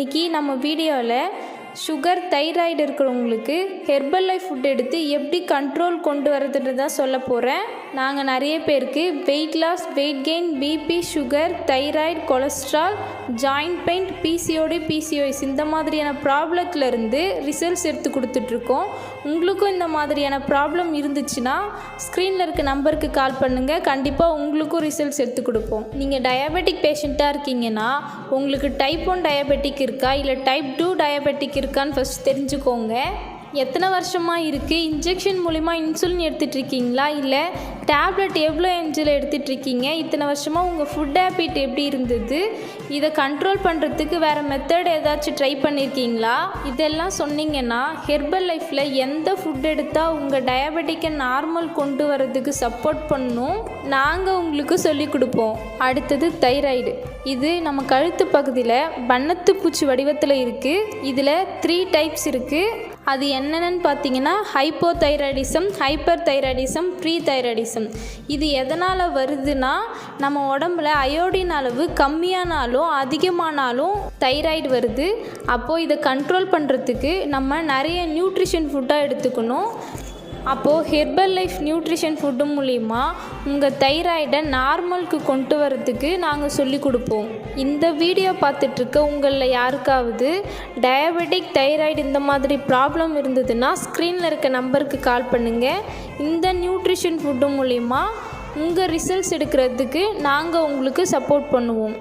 இன்றைக்கி நம்ம வீடியோவில் சுகர் தைராய்டு இருக்கிறவங்களுக்கு ஹெர்பல் லைஃப் ஃபுட் எடுத்து எப்படி கண்ட்ரோல் கொண்டு வரதுன்னு தான் சொல்ல போகிறேன். நாங்கள் நிறைய பேருக்கு weight loss, weight gain, BP, sugar, thyroid, cholesterol, joint pain, PCOS இந்த மாதிரியான ப்ராப்ளத்துலேருந்து ரிசல்ட்ஸ் எடுத்து கொடுத்துட்ருக்கோம். உங்களுக்கும் இந்த மாதிரியான ப்ராப்ளம் இருந்துச்சுன்னா ஸ்க்ரீனில் இருக்க நம்பருக்கு கால் பண்ணுங்கள். கண்டிப்பாக உங்களுக்கும் ரிசல்ட்ஸ் எடுத்து கொடுப்போம். நீங்கள் டயபெட்டிக் பேஷண்ட்டாக இருக்கீங்கன்னா உங்களுக்கு டைப் 1 டயபெட்டிக் இருக்கா இல்லை டைப் 2 டயபெட்டிக் இருக்கான்னு ஃபஸ்ட் தெரிஞ்சுக்கோங்க. எத்தனை வருஷமாக இருக்குது, இன்ஜெக்ஷன் மூலிமா இன்சுலின் எடுத்துகிட்ருக்கீங்களா இல்லை டேப்லெட் எவ்வளோ எம்ஜியில் எடுத்துகிட்ருக்கீங்க, இத்தனை வருஷமாக உங்கள் ஃபுட் ஹேபிட் எப்படி இருந்தது, இதை கண்ட்ரோல் பண்ணுறதுக்கு வேறு மெத்தட் ஏதாச்சும் ட்ரை பண்ணியிருக்கீங்களா, இதெல்லாம் சொன்னீங்கன்னா ஹெர்பல் லைஃப்பில் எந்த ஃபுட் எடுத்தால் உங்கள் டயபெட்டிக்கை நார்மல் கொண்டு வரதுக்கு சப்போர்ட் பண்ணணும் நாங்கள் உங்களுக்கு சொல்லிக் கொடுப்போம். அடுத்தது தைராய்டு. இது நம்ம கழுத்து பகுதியில் வண்ணத்து பூச்சி வடிவத்தில் இருக்குது. இதில் 3 டைப்ஸ் இருக்குது. அது என்னென்னு பார்த்தீங்கன்னா hypothyroidism, hyperthyroidism, pre thyroidism. இது எதனால் வருதுன்னா நம்ம உடம்புல அயோடின் அளவு கம்மியானாலும் அதிகமானாலும் தைராய்டு வருது. அப்போது இதை கண்ட்ரோல் பண்ணுறதுக்கு நம்ம நிறைய நியூட்ரிஷன் ஃபுட்டாக எடுத்துக்கணும். அப்போது ஹெர்பல் லைஃப் நியூட்ரிஷன் ஃபுட்டு மூலிமா உங்கள் தைராய்டை நார்மலுக்கு கொண்டு வரதுக்கு நாங்கள் சொல்லிக் கொடுப்போம். இந்த வீடியோ பார்த்துட்ருக்க உங்களில் யாருக்காவது டயபெட்டிக், தைராய்டு இந்த மாதிரி ப்ராப்ளம் இருந்ததுன்னா ஸ்க்ரீனில் இருக்க நம்பருக்கு கால் பண்ணுங்கள். இந்த நியூட்ரிஷன் ஃபுட்டு மூலிமா உங்கள் ரிசல்ட்ஸ் எடுக்கிறதுக்கு நாங்கள் உங்களுக்கு சப்போர்ட் பண்ணுவோம்.